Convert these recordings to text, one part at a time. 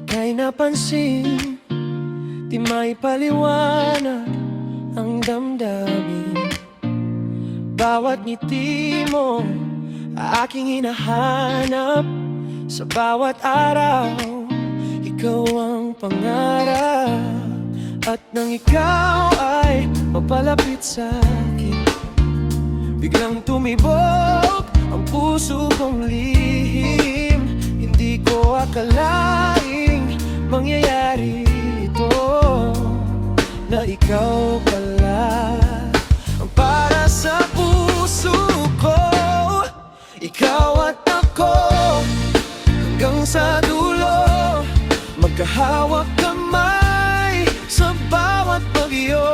Kay napansin, di maipaliwanag ang damdamin. Bawat ngiti mo, aking hinahanap. Sa bawat araw, ikaw ang pangarap. At nang ikaw ay mapalapit sa'kin, biglang tumibok ang puso kong lihim. Hindi ko akalaing mangyayari ito, na ikaw pala ang para sa puso ko. Ikaw at ako hanggang sa dulo, magkahawak kamay sa bawat bagyo.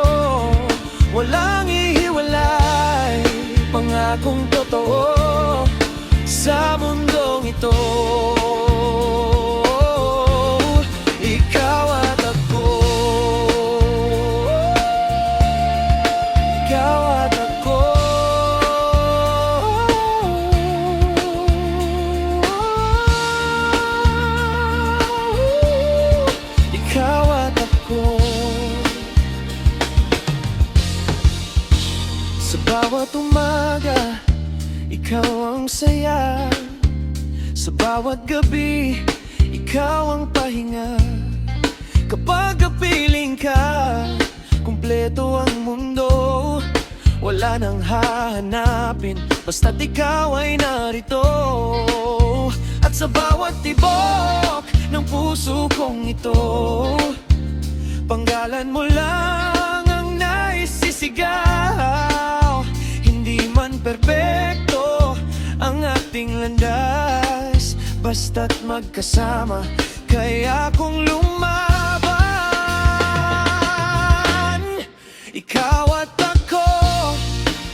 Walang ihiwalay, pangakong totoo sa mundong ito. Ikaw at ako, ikaw at ako. Ikaw at ako. Sa bawat umaga, ikaw ang saya. Sa bawat gabi, ikaw ang pahinga. Kapag kapiling ka, kumpleto ang mundo. Wala nang hahanapin, basta't ikaw ay narito. At sa bawat tibok ng puso kong ito, panggalan mo lang ang naisisigaw. Hindi man perpekto ang ating landas, basta't magkasama, kaya kong lumaban. Ikaw at ako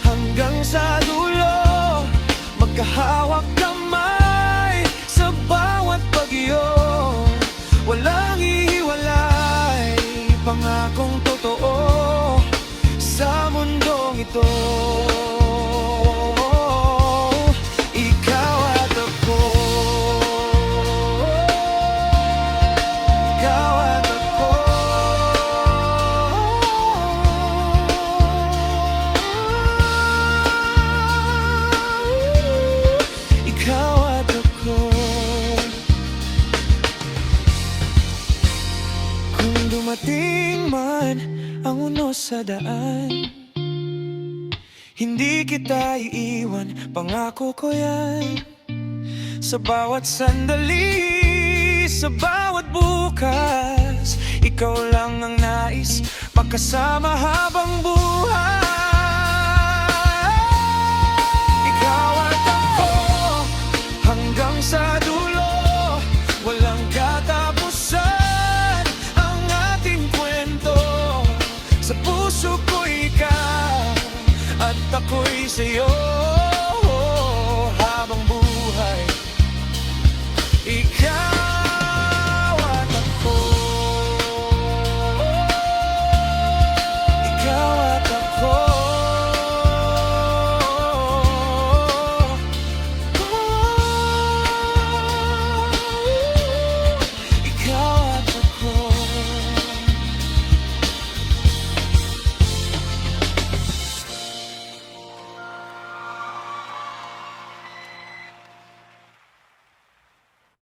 hanggang sa dulo, magkahawak kamay sa bawat bagyo. Walang ihiwalay, pangakong totoo sa mundong ito. Ikaw at ako, ikaw at ako. Ikaw at ako. Kung dumating man ang unos sa daan, hindi kita iiwan, pangako ko yan. Sa bawat sandali, sa bawat bukas, ikaw lang ang nais, magkasama habang buhay. Ikaw at ako hanggang sa dulo, walang katapusan ang ating kwento. Sa puso ko ikaw at ako'y sa'yo.